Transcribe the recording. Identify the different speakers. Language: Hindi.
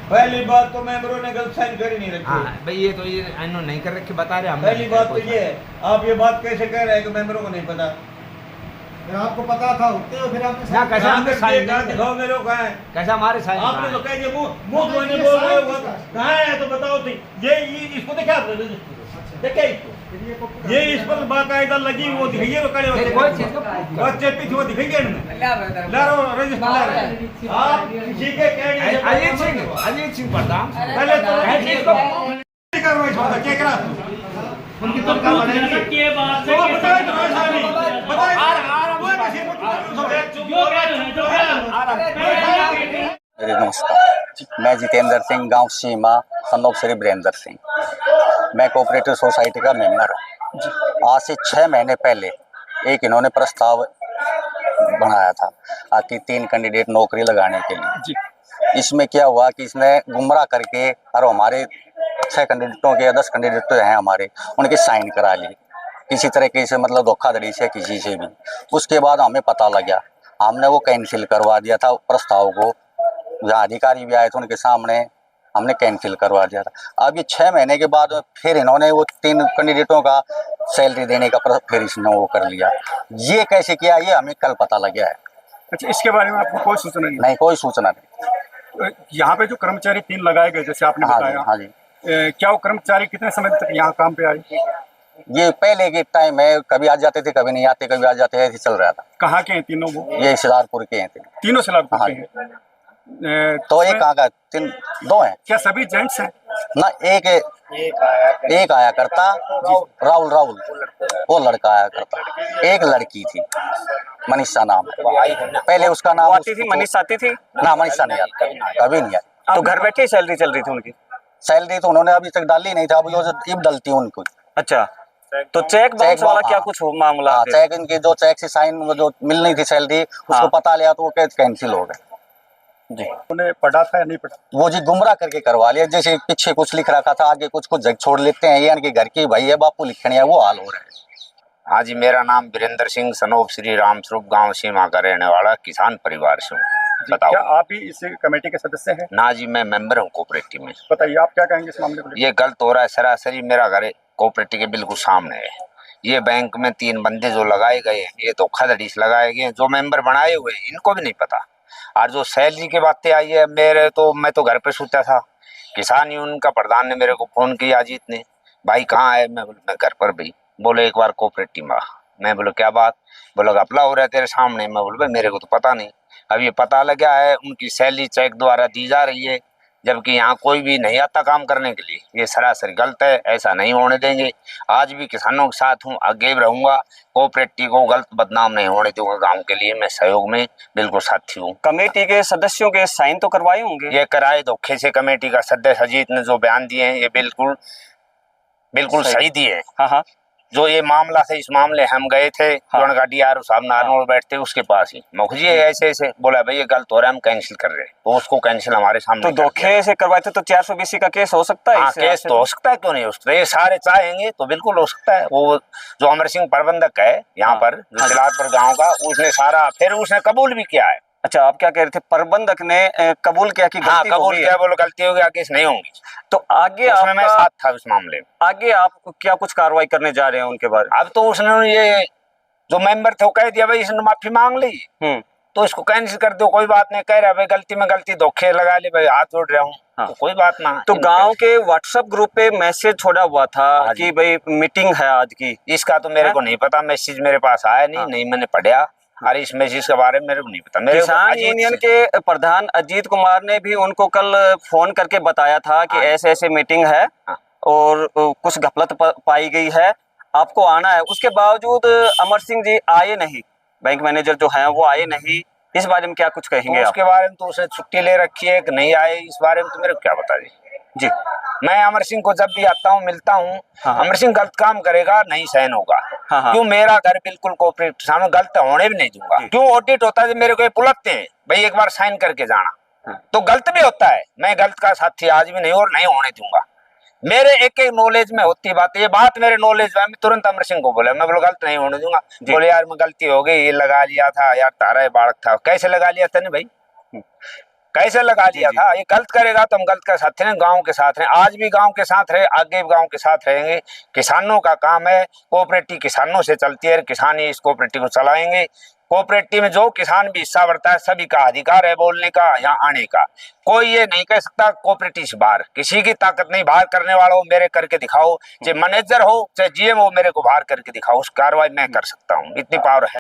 Speaker 1: पहली बात तो मेंबरों ने गलत साइन कर ही नहीं रखी।
Speaker 2: हाँ भाई ये तो ये इन्होंने नहीं कर रखे, बता रहे हम।
Speaker 1: पहली बात तो ये है, आप ये बात कैसे कह रहे हैं कि मेंबरों को नहीं पता?
Speaker 3: आपको पता था होते हो फिर आपने
Speaker 2: ना कैसा हमने साइन
Speaker 1: कहाँ दिखाओ मेरे को, कहाँ है?
Speaker 2: कैसा हमारे साइन
Speaker 1: आपने तो कह दिया मुंह धोने बोल रहे हो, कहाँ है तो बताओ थी। ये इसको देखा आपने? देखा इसको? ये इस पर बाकायदा लगी वो दिखाइए, वो कड़े
Speaker 2: कोई चीज
Speaker 1: बच्चे पीछे वो दिखाइए ला रो रजिस्टर ला रहे आप किसी के कहने से
Speaker 2: अजीत सिंह प्रधान
Speaker 1: पहले तो कार्रवाई छोड़ा क्या करा उनकी तो काम बनेगी ये बात से बताए तो साहब बताए
Speaker 4: नमस्कार, मैं जितेंद्र सिंह, गांव सीमा, सन ऑफ श्री वीरेंद्र सिंह। मैं कोऑपरेटिव सोसाइटी का मेंबर हूँ। आज से 6 महीने पहले एक इन्होंने प्रस्ताव बनाया था कि 3 कैंडिडेट नौकरी लगाने के लिए। इसमें क्या हुआ कि इसने गुमराह करके और हमारे 6 कैंडिडेटों के या 10 कैंडिडेट तो हैं हमारे, उनके साइन करा लिए किसी तरीके से, मतलब धोखाधड़ी से किसी से भी। उसके बाद हमें पता लगा, हमने वो कैंसिल करवा दिया था प्रस्ताव को। जहाँ अधिकारी भी आए थे उनके सामने हमने कैंसिल करवा दिया था। अब ये 6 महीने के बाद फिर इन्होंने वो 3 कैंडिडेटों का सैलरी देने का फिर इसने वो कर लिया। ये कैसे किया ये हमें कल पता लगा है।
Speaker 5: अच्छा, इसके बारे में आपको कोई सूचना नहीं?
Speaker 4: नहीं, कोई सूचना नहीं।
Speaker 5: यहाँ पे जो कर्मचारी 3 लगाए गए जैसे आपने बताया,
Speaker 4: हाँ जी।
Speaker 5: क्या वो कर्मचारी कितने समय तक यहाँ काम पे आए?
Speaker 4: ये पहले के टाइम है, कभी आ जाते थे कभी नहीं आते, कभी आ जाते हैं, ऐसे चल रहा था।
Speaker 5: कहाँ के हैं तीनों वो?
Speaker 4: ये सिलारपुर के हैं
Speaker 5: तीनों सिलारपुर
Speaker 4: हाँ
Speaker 5: के हैं।
Speaker 4: तो एक कहाँ का 2 हैं
Speaker 5: क्या सभी जेंट्स हैं?
Speaker 4: ना, एक आया करता राहुल वो लड़का आया करता, एक लड़की थी मनीषा नाम है। पहले उसका नाम
Speaker 6: आती थी, मनीषा आती थी
Speaker 4: ना, मनीषा नहीं आती, कभी नहीं आई।
Speaker 6: तो घर बैठे सैलरी चल रही थी उनकी?
Speaker 4: सैलरी तो उन्होंने अभी तक डाली नहीं था, अभी अब डलती उनको।
Speaker 6: अच्छा, तो चेक बाउंस वाला क्या कुछ मामला?
Speaker 4: चेक इनके जो चेक से साइन जो मिल नहीं थी सैलरी, उसको पता लिया तो वो कैंसिल हो गए जी।
Speaker 5: उन्हें पढ़ा था या नहीं पढ़ा?
Speaker 4: वो जी गुमराह करके करवा लिया, जैसे पीछे कुछ लिख रखा था आगे कुछ जग छोड़ लेते हैं, ये इनके घर की भाई है बापू लिखने है, वो हाल हो रहा है।
Speaker 7: हाँ जी, मेरा नाम वीरेंद्र सिंह, सनोप श्री राम स्वरूप, गांव सीमा का रहने वाला किसान परिवार से हूँ। बताओ,
Speaker 5: क्या आप भी इस कमेटी के सदस्य हैं?
Speaker 7: ना जी, मैं मेंबर हूँ कोऑपरेटिव में।
Speaker 5: बताइए आप क्या कहेंगे इस मामले को?
Speaker 7: ये गलत हो रहा है सरासरी। मेरा घर कोऑपरेटिव के बिल्कुल सामने है। ये बैंक में 3 बंदे जो लगाए गए हैं, ये धोखाधड़ी से लगाए गए हैं। जो मेंबर बनाए हुए हैं इनको भी नहीं पता। और जो सैलरी की बातें आई है, मैं तो घर पे सोचा था। किसान यूनियन का प्रधान ने मेरे को फोन किया, अजीत ने, भाई कहाँ है? मैं घर पर भाई। बोले एक बार कोऑपरेटिव में। मैं बोलो क्या बात? बोलो घपला हो रहा है तेरे सामने। मैं बोल भाई मेरे को तो पता नहीं। अब ये पता लगा है उनकी सैलरी चेक द्वारा दी जा रही है, जबकि यहाँ कोई भी नहीं आता काम करने के लिए। ये सरासर गलत है, ऐसा नहीं होने देंगे। आज भी किसानों के साथ हूँ, आगे भी रहूंगा। कोऑपरेटिव को गलत बदनाम नहीं होने दूंगा। गांव के लिए मैं सहयोग में बिल्कुल साथी हूँ।
Speaker 6: कमेटी के सदस्यों के साइन तो करवाए होंगे?
Speaker 7: ये कराए धोखे से कमेटी का सदस्य अजीत ने जो बयान दिए हैं, ये बिल्कुल सही दिए।
Speaker 6: हाँ।
Speaker 7: जो ये मामला था, इस मामले हम गए थे, जो डीआरओ साहब नारनौल बैठते उसके पास ही, मुखर्जी ऐसे बोला भाई ये गलत हो रहा है, हम कैंसिल कर रहे हैं। तो उसको कैंसिल हमारे सामने।
Speaker 6: तो धोखे से करवाए थे तो 420 का केस हो सकता है?
Speaker 7: हाँ, केस तो हो सकता है, क्यों नहीं हो सकता? ये सारे चाहेंगे तो बिल्कुल हो सकता है। वो जो अमर सिंह प्रबंधक है यहाँ पर, जो सिलारपुर गाँव का, उसने सारा फिर उसने कबूल भी किया है।
Speaker 6: अच्छा, आप क्या कह रहे थे? प्रबंधक ने कबूल किया कि गलती
Speaker 7: कबूल किया, बोलो गलती होगी, आगे नहीं होंगी।
Speaker 6: तो आगे
Speaker 7: उसमें मैं साथ था उस मामले में।
Speaker 6: आगे आप क्या कुछ कार्रवाई करने जा रहे हैं उनके बारे में?
Speaker 7: अब तो उसने ये जो मेंबर थे वो कह दिया भाई इसने माफी मांग ली, तो इसको कैंसिल कर दो, कोई बात नहीं। कह रहा भाई गलती में गलती, धोखे लगा ले भाई, हाथ जोड़ रहा हूँ। तो कोई बात ना।
Speaker 6: तो गांव के व्हाट्सएप ग्रुप पे मैसेज छोड़ा हुआ था कि भाई मीटिंग है आज की।
Speaker 7: इसका तो मेरे को नहीं पता, मैसेज मेरे पास आया नहीं मैंने पढ़ा। अरे इस मैसेज के बारे में मेरे को नहीं पता।
Speaker 6: किसान यूनियन के प्रधान अजीत कुमार ने भी उनको कल फोन करके बताया था कि ऐसे मीटिंग है और कुछ घपलत पाई गई है, आपको आना है। उसके बावजूद अमर सिंह जी आए नहीं, बैंक मैनेजर जो हैं वो आए नहीं। इस बारे में क्या कुछ कहेंगे?
Speaker 7: उसके बारे में तो उसने छुट्टी ले रखी है कि नहीं आए, इस बारे में तो मेरे को क्या बता जी। मैं अमर सिंह को जब भी आता हूँ मिलता हूँ, अमर सिंह गलत काम करेगा नहीं सहन होगा। क्यों? मेरा घर बिल्कुल कोऑपरेटिव सामने, गलत होने भी नहीं दूंगा। क्यों? ऑडिट होता है मेरे को ये पुलकते हैं भाई एक बार साइन करके जाना, तो गलत भी होता है। मैं गलत का साथी आज भी नहीं और नहीं होने दूंगा। मेरे एक नॉलेज में होती बात, ये बात मेरे नॉलेज में, मैं तुरंत अमर सिंह को बोला, मैं बोला गलत नहीं होने दूंगा। बोले यार मैं गलती हो गई, ये लगा लिया था यार, तारा बालक था। कैसे लगा लिया था? नहीं भाई, कैसे लगा लिया था। ये गलत करेगा तो हम गलत के साथ हैं, गांव के साथ हैं, आज भी गांव के साथ रहे, आगे भी गांव के साथ रहेंगे। किसानों का काम है, कोऑपरेटिव किसानों से चलती है, किसान ही इस कोऑपरेटिव को चलाएंगे। कोऑपरेटिव में जो किसान भी हिस्सा बढ़ता है, सभी का अधिकार है बोलने का, यहाँ आने का। कोई ये नहीं कह सकता कोऑपरेटिव से बाहर, किसी की ताकत नहीं। बाहर करने वाला हो मेरे करके दिखाओ, चाहे मैनेजर हो चाहे जीएम हो, मेरे को बाहर करके दिखाओ, उस कार्रवाई मैं कर सकता हूँ, इतनी पावर है।